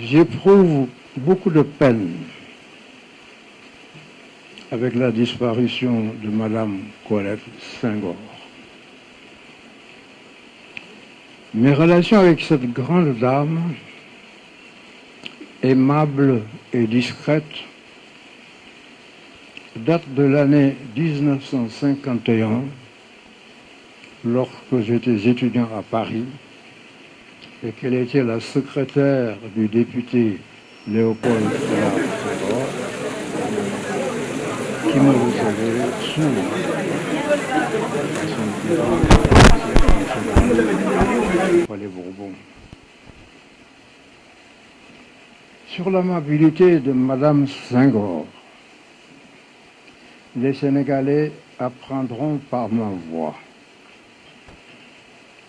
J'éprouve beaucoup de peine avec la disparition de Madame Colette Senghor. Mes relations avec cette grande dame, aimable et discrète, datent de l'année 1951, lorsque j'étais étudiant à Paris et qu'elle était la secrétaire du député Léopold Sédar Senghor, qui me recevait souvent à son bureau pour les Bourbons. Sur l'amabilité de Madame Senghor, les Sénégalais apprendront par ma voix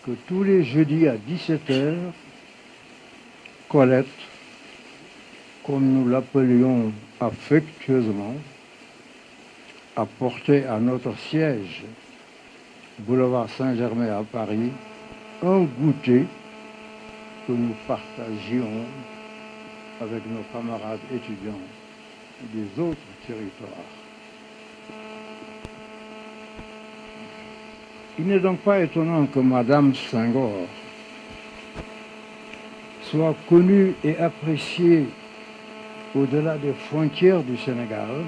que tous les jeudis à 17h, Colette, comme nous l'appelions affectueusement, apportait à notre siège, boulevard Saint-Germain à Paris, un goûter que nous partagions avec nos camarades étudiants des autres territoires. Il n'est donc pas étonnant que Madame Senghor soit connue et appréciée au-delà des frontières du Sénégal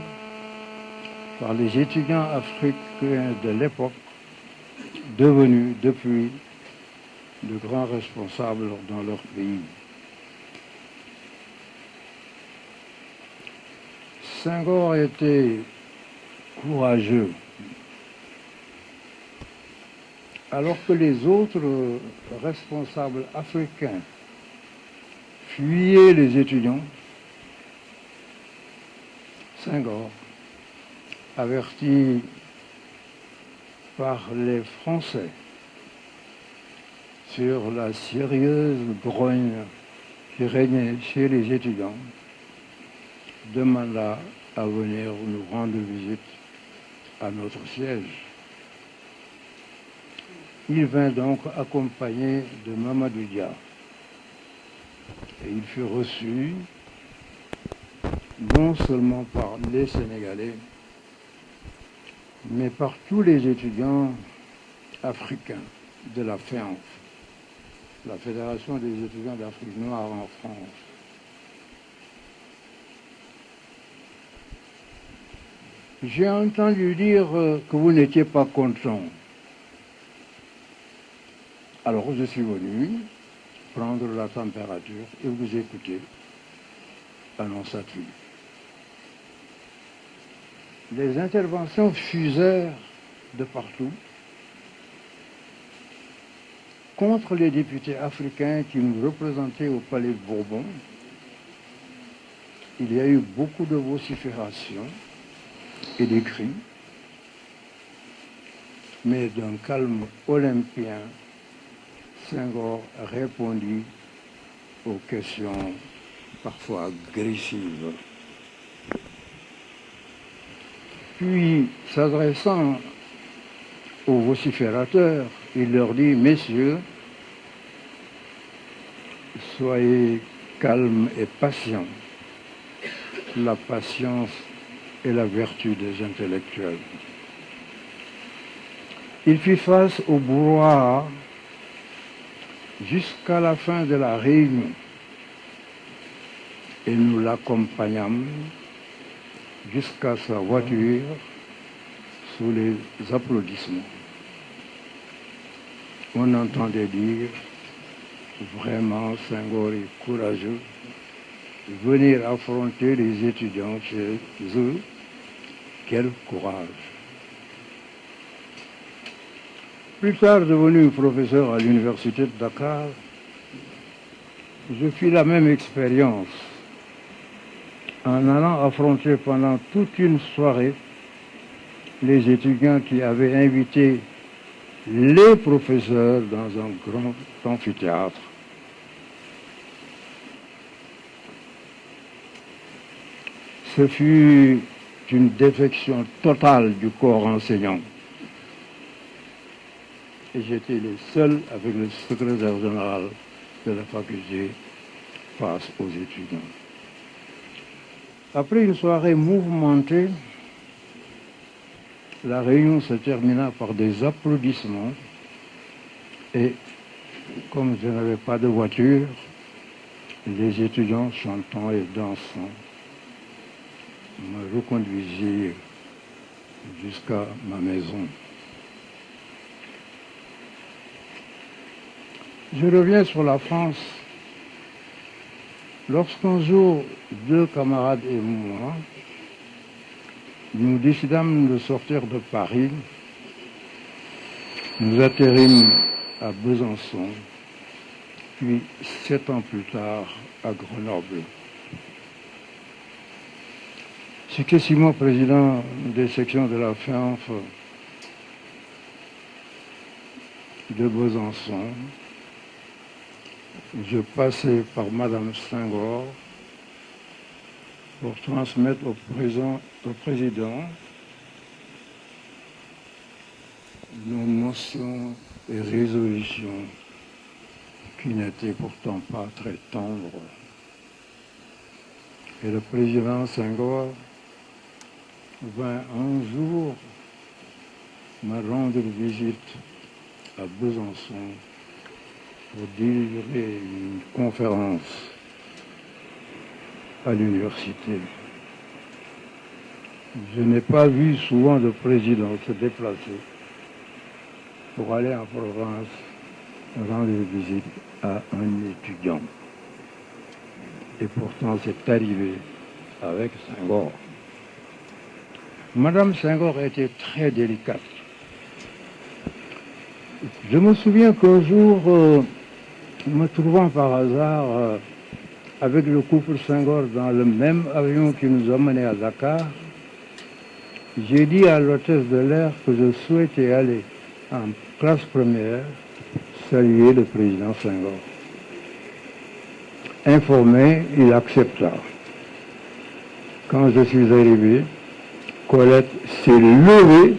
par les étudiants africains de l'époque, devenus depuis de grands responsables dans leur pays. Senghor était courageux. Alors que les autres responsables africains fuyaient les étudiants, Senghor, averti par les Français sur la sérieuse grogne qui régnait chez les étudiants, demanda à venir nous rendre visite à notre siège. Il vint donc accompagné de Mamadou Dia et il fut reçu non seulement par les Sénégalais, mais par tous les étudiants africains de la FEANF, la Fédération des étudiants d'Afrique noire en France. J'ai entendu dire que vous n'étiez pas content. Alors je suis venu prendre la température et vous écouter, annonça-t-il. Les interventions fusèrent de partout contre les députés africains qui nous représentaient au Palais de Bourbon. Il y a eu beaucoup de vociférations et des cris, mais d'un calme olympien, Senghor répondit aux questions parfois agressives. Puis, s'adressant aux vociférateurs, il leur dit « Messieurs, soyez calmes et patients. La patience est la vertu des intellectuels. » Il fit face au brouhaha jusqu'à la fin de la réunion et nous l'accompagnâmes jusqu'à sa voiture sous les applaudissements. On entendait dire vraiment Senghor est courageux, venir affronter les étudiants chez eux, quel courage. Plus tard devenu professeur à l'université de Dakar, je fis la même expérience en allant affronter pendant toute une soirée les étudiants qui avaient invité les professeurs dans un grand amphithéâtre. Ce fut une défection totale du corps enseignant. Et j'étais le seul avec le secrétaire général de la faculté passe aux étudiants. Après une soirée mouvementée, la réunion se termina par des applaudissements et, comme je n'avais pas de voiture, les étudiants chantant et dansant me reconduisirent jusqu'à ma maison. Je reviens sur la France. Lorsqu'un jour, deux camarades et moi, nous décidâmes de sortir de Paris, nous atterrîmes à Besançon, puis 7 ans plus tard à Grenoble. Successivement président des sections de la FEANF de Besançon, je passais par Madame Senghor pour transmettre au président nos motions et résolutions qui n'étaient pourtant pas très tendres. Et le président Senghor vint un jour me rendre visite à Besançon pour délivrer une conférence à l'université. Je n'ai pas vu souvent de président se déplacer pour aller en province rendre visite à un étudiant. Et pourtant, c'est arrivé avec Senghor. Madame Senghor était très délicate. Je me souviens qu'un jour, me trouvant par hasard avec le couple Senghor dans le même avion qui nous a menés à Dakar, j'ai dit à l'hôtesse de l'air que je souhaitais aller en classe première saluer le président Senghor. Informé, il accepta. Quand je suis arrivé, Colette s'est levée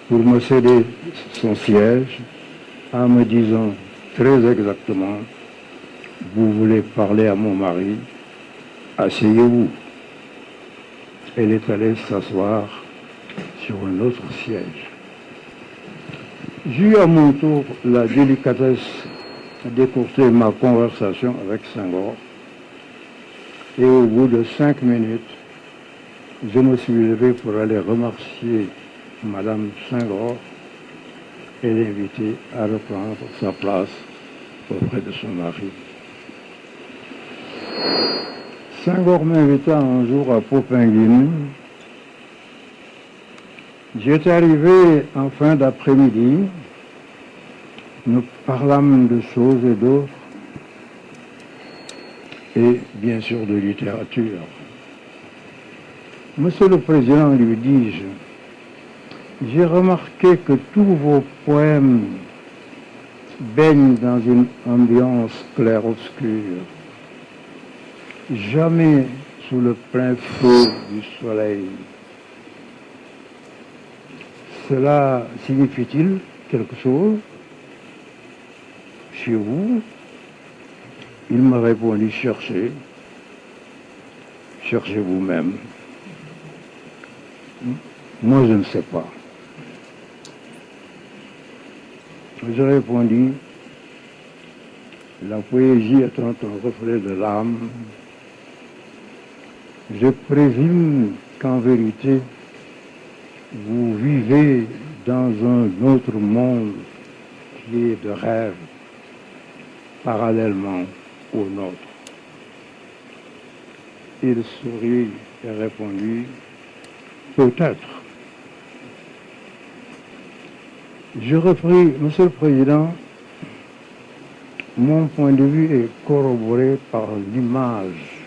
pour me céder son siège en me disant très exactement: vous voulez parler à mon mari, asseyez-vous. Elle est allée s'asseoir sur un autre siège. J'ai eu à mon tour la délicatesse d'écourter ma conversation avec Senghor. Et au bout de 5 minutes, je me suis levé pour aller remercier Madame Senghor et l'inviter à reprendre sa place auprès de son mari. Senghor m'invita un jour à Popenguine. J'étais arrivé en fin d'après-midi. Nous parlâmes de choses et d'autres, et bien sûr de littérature. Monsieur le Président, lui dis-je, j'ai remarqué que tous vos poèmes baignent dans une ambiance clair-obscur, jamais sous le plein feu du soleil. Cela signifie-t-il quelque chose chez vous? Il me répondit: cherchez vous-même. Moi, je ne sais pas. Je répondis: la poésie étant un reflet de l'âme, je présume qu'en vérité, vous vivez dans un autre monde qui est de rêve, parallèlement au nôtre. Il sourit et répondit: peut-être. Je repris: Monsieur le Président, mon point de vue est corroboré par l'image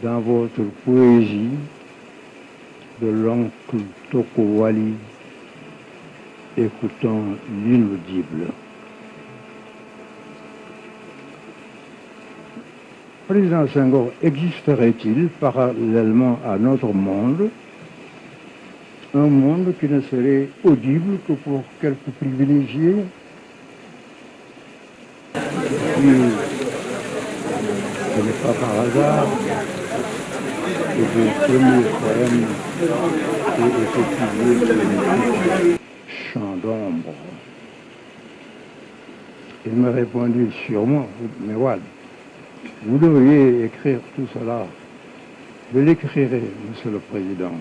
dans votre poésie de l'oncle Tokowali écoutant l'inaudible. Président Senghor, existerait-il parallèlement à notre monde un monde qui ne serait audible que pour quelques privilégiés? Ce n'est pas par hasard que mon premier poème ait été publié sous le titre Chant d'ombre. Il m'a répondu sûrement, mais voilà, vous devriez écrire tout cela. Je l'écrirai, Monsieur le Président,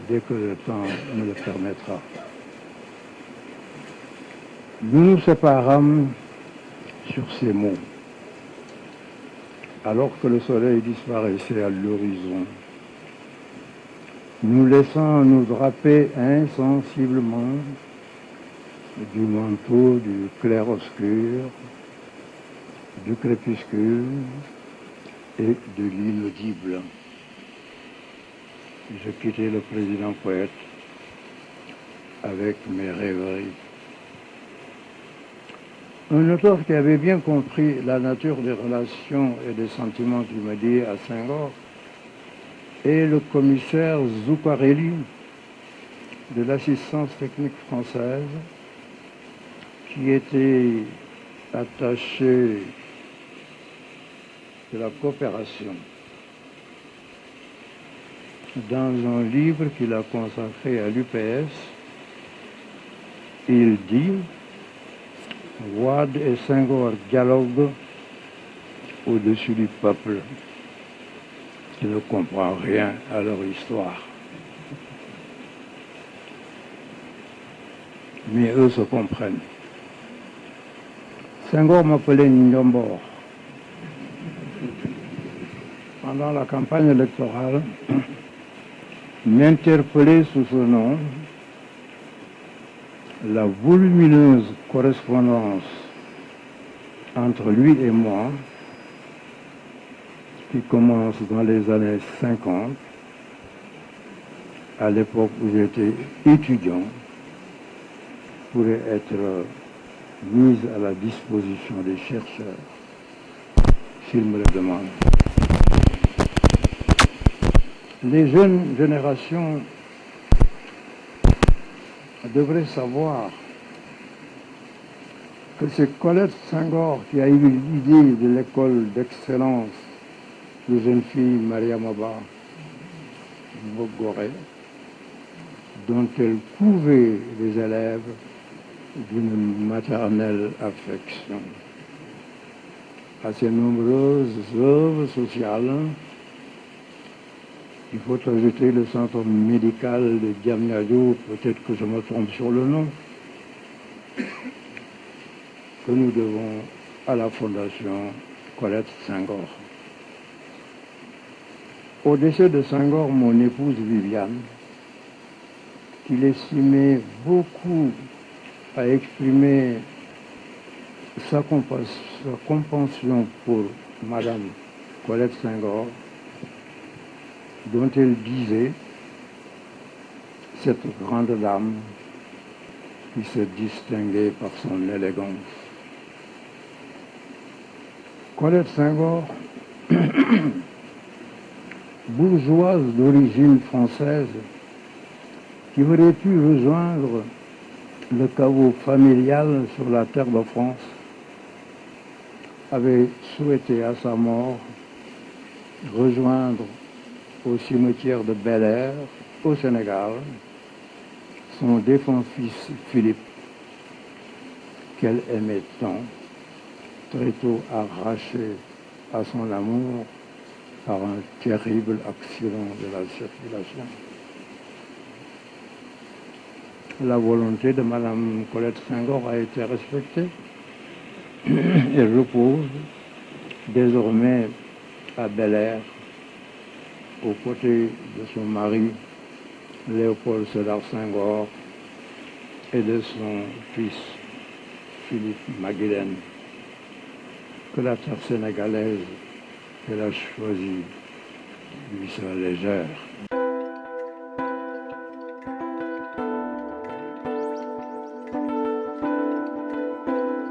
dès que le temps me le permettra. Nous nous séparâmes sur ces mots, alors que le soleil disparaissait à l'horizon, nous laissant nous draper insensiblement du manteau du clair-obscur, du crépuscule et de l'inaudible. Je quittais le président poète avec mes rêveries. Un auteur qui avait bien compris la nature des relations et des sentiments qui me dit à Senghor est le commissaire Zuccarelli de l'assistance technique française qui était attaché de la coopération. Dans un livre qu'il a consacré à l'UPS, il dit « Wade et Senghor dialoguent au-dessus du peuple qui ne comprend rien à leur histoire. Mais eux se comprennent. » Senghor m'appelait Ndombor. Pendant la campagne électorale, m'interpellait sous ce nom la volumineuse correspondance entre lui et moi qui commence dans les années 50, à l'époque où j'étais étudiant, pourrait être mise à la disposition des chercheurs s'ils me le demandent. Les jeunes générations devraient savoir que c'est Colette Senghor qui a eu l'idée de l'école d'excellence de jeune fille Mariamaba Bogoré, dont elle couvait les élèves d'une maternelle affection. À ces nombreuses œuvres sociales, il faut ajouter le centre médical de Diamniadio, peut-être que je me trompe sur le nom, que nous devons à la Fondation Colette Senghor. Au décès de Senghor, mon épouse Viviane, qui l'estimait beaucoup, a exprimé sa compassion pour Madame Colette Senghor, dont elle disait, cette grande dame qui se distinguait par son élégance. Colette Senghor, bourgeoise d'origine française, qui aurait pu rejoindre le caveau familial sur la terre de France, avait souhaité à sa mort rejoindre au cimetière de Bel-Air, au Sénégal, son défunt fils Philippe, qu'elle aimait tant, très tôt arraché à son amour par un terrible accident de la circulation. La volonté de Madame Colette Senghor a été respectée. Elle repose désormais à Bel-Air, aux côtés de son mari, Léopold Sédar Senghor, et de son fils, Philippe Maguilène, que la terre sénégalaise qu'elle a choisie lui soit légère.